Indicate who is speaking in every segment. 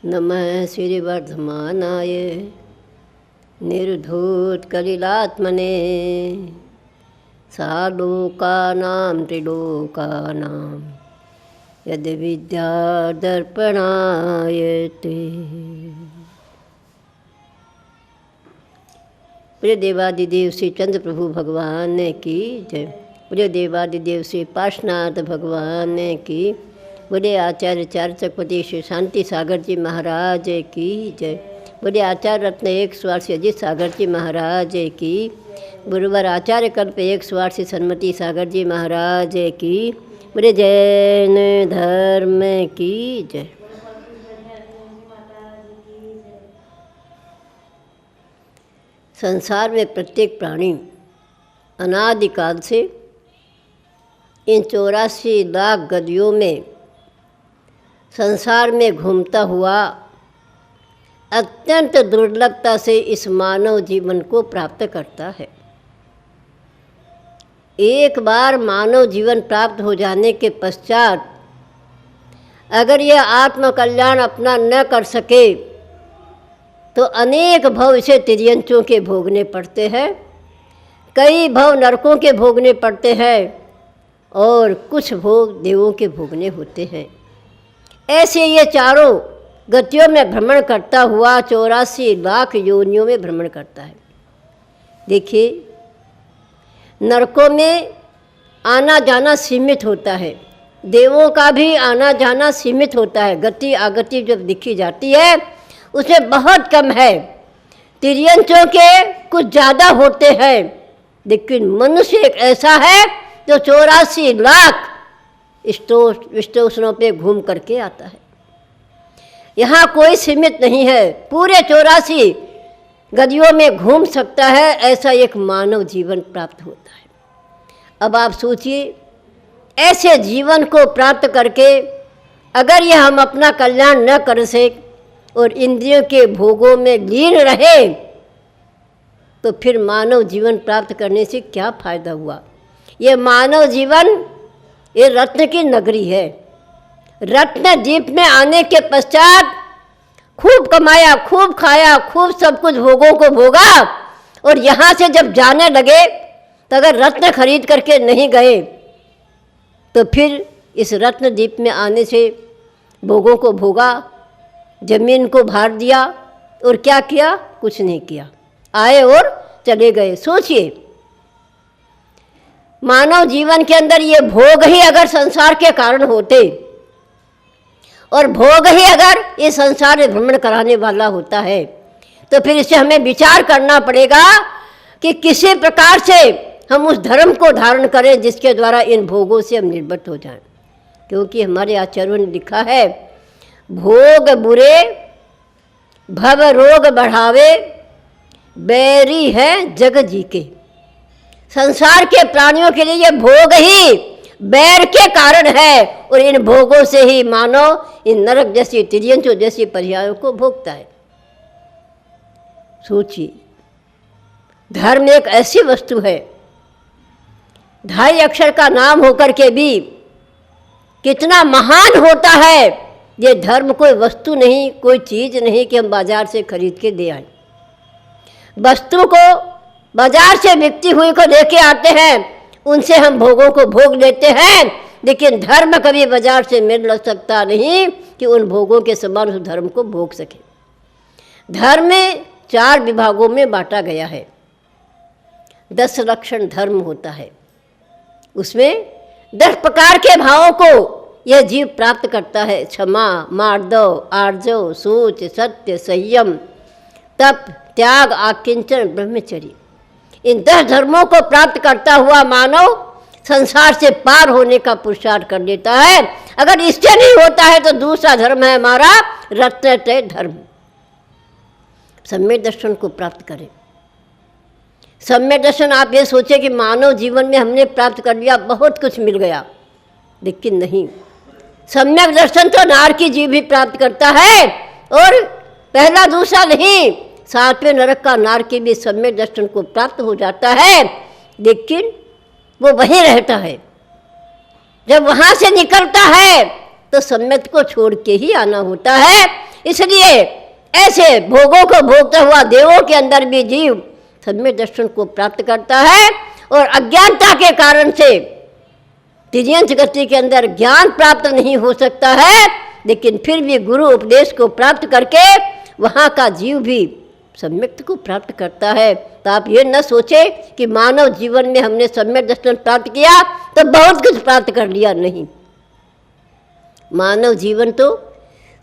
Speaker 1: नमः श्रीवर्धमानाय निर्धूतकलिलात्मने सालोकानां त्रिलोकानां यद् विद्यादर्पणायते। प्रिय देवादिदेव श्री चंद्र प्रभु भगवान की जय। प्रिय देवादिदेव श्री पार्श्वनाथ भगवान की, बोले आचार्य चारचकपति श्री शांति सागर जी महाराज की जय। बोले आचार्य रत्न 108 श्री अजित सागर जी महाराज की, गुरुवर आचार्य कल्प 108 श्री सन्मति सागर जी महाराज की, बोले जैन धर्म की जय। संसार में प्रत्येक प्राणी अनादिकाल से इन 84 लाख गदियों में संसार में घूमता हुआ अत्यंत दुर्लभता से इस मानव जीवन को प्राप्त करता है। एक बार मानव जीवन प्राप्त हो जाने के पश्चात अगर यह आत्मकल्याण अपना न कर सके तो अनेक भव इसे तिर्यंचों के भोगने पड़ते हैं, कई भव नरकों के भोगने पड़ते हैं और कुछ भोग देवों के भोगने होते हैं। ऐसे ये चारों गतियों में भ्रमण करता हुआ 84 लाख योनियों में भ्रमण करता है। देखिए, नरकों में आना जाना सीमित होता है, देवों का भी आना जाना सीमित होता है। गति आगति जब दिखी जाती है उसमें बहुत कम है, तिर्यंचों के कुछ ज़्यादा होते हैं, लेकिन मनुष्य एक ऐसा है जो 84 लाख स्टेशनों पे घूम करके आता है। यहाँ कोई सीमित नहीं है, पूरे 84 गदियों में घूम सकता है, ऐसा एक मानव जीवन प्राप्त होता है। अब आप सोचिए, ऐसे जीवन को प्राप्त करके अगर ये हम अपना कल्याण न कर सके और इंद्रियों के भोगों में लीन रहे तो फिर मानव जीवन प्राप्त करने से क्या फायदा हुआ। ये मानव जीवन ये रत्न की नगरी है। रत्न द्वीप में आने के पश्चात खूब कमाया, खूब खाया, खूब सब कुछ भोगों को भोगा और यहाँ से जब जाने लगे तो अगर रत्न खरीद करके नहीं गए तो फिर इस रत्न द्वीप में आने से भोगों को भोगा, जमीन को भार दिया और क्या किया, कुछ नहीं किया, आए और चले गए। सोचिए, मानव जीवन के अंदर ये भोग ही अगर संसार के कारण होते और भोग ही अगर ये संसार में भ्रमण कराने वाला होता है तो फिर इसे हमें विचार करना पड़ेगा कि किसी प्रकार से हम उस धर्म को धारण करें जिसके द्वारा इन भोगों से हम निर्वृत्त हो जाएं। क्योंकि हमारे आचार्यों ने लिखा है, भोग बुरे भव रोग बढ़ावे, बैरी है जग जी के। संसार के प्राणियों के लिए ये भोग ही बैर के कारण है और इन भोगों से ही मानव इन नरक जैसी तिर्यंचों जैसी पर्यायों को भोगता है। सोचिए, धर्म एक ऐसी वस्तु है, 2.5 अक्षर का नाम होकर के भी कितना महान होता है। ये धर्म कोई वस्तु नहीं, कोई चीज़ नहीं कि हम बाजार से खरीद के दे आए। वस्तु को बाजार से बिकती हुई को लेके आते हैं, उनसे हम भोगों को भोग लेते हैं, लेकिन धर्म कभी बाजार से मिल सकता नहीं कि उन भोगों के समान उस धर्म को भोग सके। धर्म में 4 विभागों में बांटा गया है। 10 लक्षण धर्म होता है, उसमें 10 प्रकार के भावों को यह जीव प्राप्त करता है। क्षमा, मार्दव, आर्जव, सूच, सत्य, संयम, तप, त्याग, आकिंचन, ब्रह्मचर्य। इन 10 धर्मों को प्राप्त करता हुआ मानव संसार से पार होने का पुरुषार्थ कर लेता है। अगर इससे नहीं होता है तो दूसरा धर्म है हमारा रत्नत्रय धर्म। सम्यक दर्शन को प्राप्त करें। सम्यक दर्शन, आप ये सोचे कि मानव जीवन में हमने प्राप्त कर लिया, बहुत कुछ मिल गया, लेकिन नहीं। सम्यक दर्शन तो नार की जीव भी प्राप्त करता है और पहला दूसरा नहीं, 7वें नरक का नार के भी सम्यक दर्शन को प्राप्त हो जाता है, लेकिन वो वहीं रहता है। जब वहाँ से निकलता है तो सम्यक को छोड़ के ही आना होता है। इसलिए ऐसे भोगों को भोगता हुआ देवों के अंदर भी जीव सम्यक दर्शन को प्राप्त करता है और अज्ञानता के कारण से तिर्यंत गति के अंदर ज्ञान प्राप्त नहीं हो सकता है, लेकिन फिर भी गुरु उपदेश को प्राप्त करके वहाँ का जीव भी सम्यक को प्राप्त करता है। तो आप ये न सोचे कि मानव जीवन में हमने सम्यक दर्शन प्राप्त किया तो बहुत कुछ प्राप्त कर लिया, नहीं। मानव जीवन तो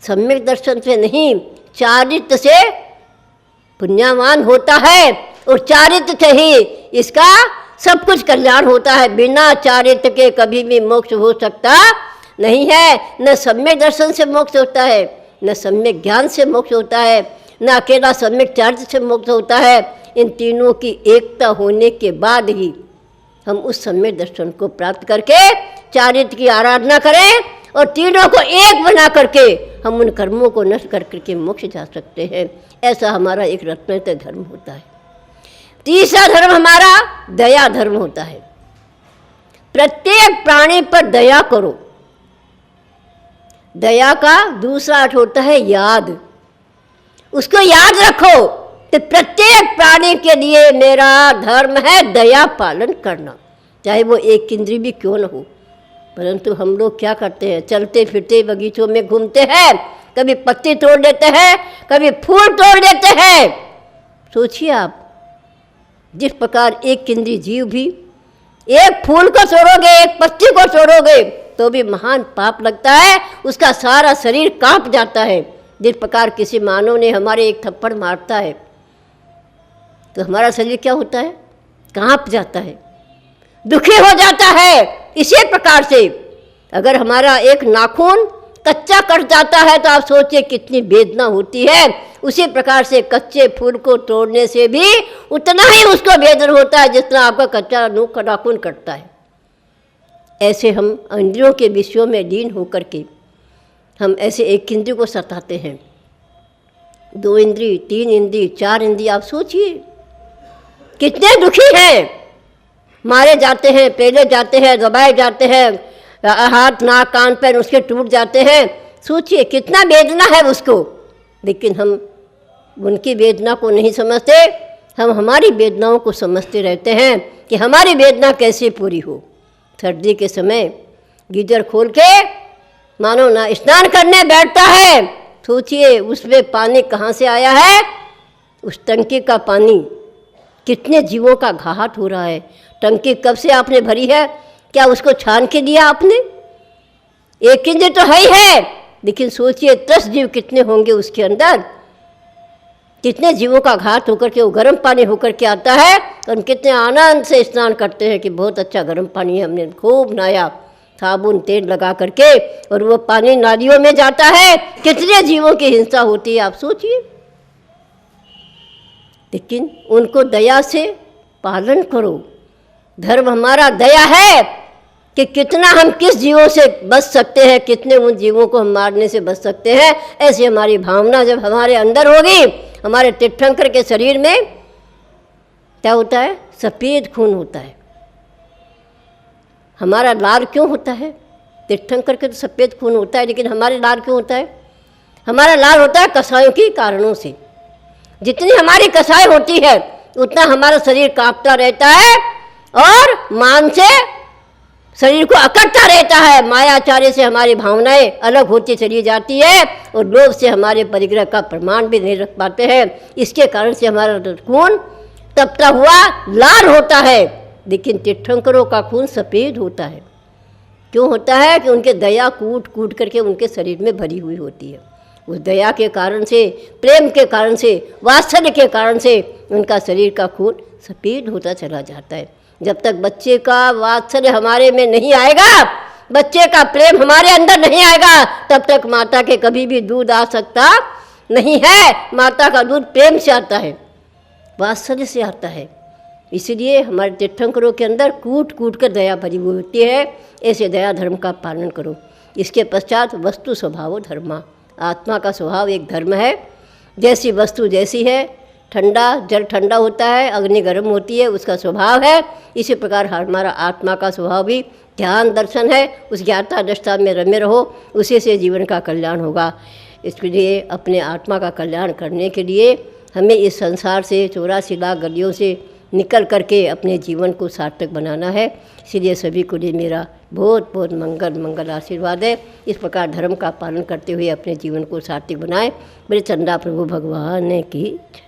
Speaker 1: सम्यक दर्शन से नहीं, चारित्र से पुण्यवान होता है और चारित्र से ही इसका सब कुछ कल्याण होता है। बिना चारित्र के कभी भी मोक्ष हो सकता नहीं है। न सम्यक दर्शन से मोक्ष होता है, न सम्यक ज्ञान से मोक्ष होता है, न अकेला सम्यक चारित्र से मोक्ष होता है। इन तीनों की एकता होने के बाद ही हम उस सम्यक दर्शन को प्राप्त करके चारित्र की आराधना करें और तीनों को एक बना करके हम उन कर्मों को नष्ट कर करके मोक्ष जा सकते हैं। ऐसा हमारा एक रत्नत्रय धर्म होता है। तीसरा धर्म हमारा दया धर्म होता है। प्रत्येक प्राणी पर दया करो। दया का दूसरा अर्थ होता है याद। उसको याद रखो तो प्रत्येक प्राणी के लिए मेरा धर्म है दया पालन करना, चाहे वो एक इंद्रिय भी क्यों न हो। परंतु हम लोग क्या करते हैं, चलते फिरते बगीचों में घूमते हैं, कभी पत्ती तोड़ देते हैं, कभी फूल तोड़ देते हैं। सोचिए आप, जिस प्रकार एक इंद्रिय जीव भी एक फूल को तोड़ोगे, एक पत्ती को तोड़ोगे तो भी महान पाप लगता है, उसका सारा शरीर कांप जाता है। जिस प्रकार किसी मानव ने हमारे एक थप्पड़ मारता है तो हमारा शरीर क्या होता है, कांप जाता है, दुखी हो जाता है। इसी प्रकार से अगर हमारा एक नाखून कच्चा कट जाता है तो आप सोचिए कितनी वेदना होती है। उसी प्रकार से कच्चे फूल को तोड़ने से भी उतना ही उसको वेदना होता है जितना आपका कच्चा नाखून कटता है। ऐसे हम इंद्रियों के विषयों में लीन होकर के हम ऐसे एक इंद्रिय को सताते हैं, 2 इंद्रिय, 3 इंद्रिय, 4 इंद्रिय। आप सोचिए कितने दुखी हैं, मारे जाते हैं, पेले जाते हैं, दबाए जाते हैं, हाथ नाक कान पैर उसके टूट जाते हैं। सोचिए कितना वेदना है उसको, लेकिन हम उनकी वेदना को नहीं समझते, हम हमारी वेदनाओं को समझते रहते हैं कि हमारी वेदना कैसे पूरी हो। सर्दी के समय गीजर खोल के मानो ना स्नान करने बैठता है, सोचिए उसमें पानी कहाँ से आया है, उस टंकी का पानी कितने जीवों का घात हो रहा है। टंकी कब से आपने भरी है, क्या उसको छान के दिया आपने? एक इंद्रिय तो है ही है, लेकिन सोचिए 10 जीव कितने होंगे उसके अंदर, कितने जीवों का घात होकर के वो गर्म पानी होकर के आता है और हम कितने आनंद से स्नान करते हैं कि बहुत अच्छा गर्म पानी है, हमने खूब नहाया साबुन तेल लगा करके, और वो पानी नालियों में जाता है, कितने जीवों की हिंसा होती है आप सोचिए। लेकिन उनको दया से पालन करो। धर्म हमारा दया है कि कितना हम किस जीवों से बच सकते हैं, कितने उन जीवों को हम मारने से बच सकते हैं। ऐसी हमारी भावना जब हमारे अंदर होगी, हमारे तीर्थंकर के शरीर में क्या होता है, सफ़ेद खून होता है। हमारा लाल क्यों होता है, तीर्थंकर के तो सफ़ेद खून होता है, लेकिन हमारे लाल क्यों होता है? हमारा लाल होता है कसायों के कारणों से। जितनी हमारी कसाई होती है उतना हमारा शरीर कांपता रहता है और मान से शरीर को अकड़ता रहता है। मायाचार्य से हमारी भावनाएं अलग होती चली जाती है और लोभ से हमारे परिग्रह का प्रमाण भी नहीं रख पाते हैं। इसके कारण से हमारा खून तपता हुआ लाल होता है, लेकिन तीर्थंकरों का खून सफ़ेद होता है। क्यों होता है? कि उनके दया कूट कूट करके उनके शरीर में भरी हुई होती है। उस दया के कारण से, प्रेम के कारण से, वात्सल्य के कारण से उनका शरीर का खून सफ़ेद होता चला जाता है। जब तक बच्चे का वात्सल्य हमारे में नहीं आएगा, बच्चे का प्रेम हमारे अंदर नहीं आएगा, तब तक माता के कभी भी दूध आ सकता नहीं है। माता का दूध प्रेम से आता है, वात्सल्य से आता है। इसलिए हमारे तीर्थंकरों के अंदर कूट कूट कर दया भरी हुई होती है। ऐसे दया धर्म का पालन करो। इसके पश्चात वस्तु स्वभाव धर्मा, आत्मा का स्वभाव एक धर्म है। जैसी वस्तु जैसी है, ठंडा जल ठंडा होता है, अग्नि गर्म होती है, उसका स्वभाव है। इसी प्रकार हमारा आत्मा का स्वभाव भी ध्यान दर्शन है। उस ज्ञाता दृष्टा में रमे रहो, उसी से जीवन का कल्याण होगा। इसके लिए अपने आत्मा का कल्याण करने के लिए हमें इस संसार से 84 लाख गलियों से निकल करके अपने जीवन को सार्थक बनाना है। इसलिए सभी को लिए मेरा बहुत बहुत मंगल आशीर्वाद है। इस प्रकार धर्म का पालन करते हुए अपने जीवन को सार्थक बनाएं। मेरे चंदा प्रभु भगवान की जय।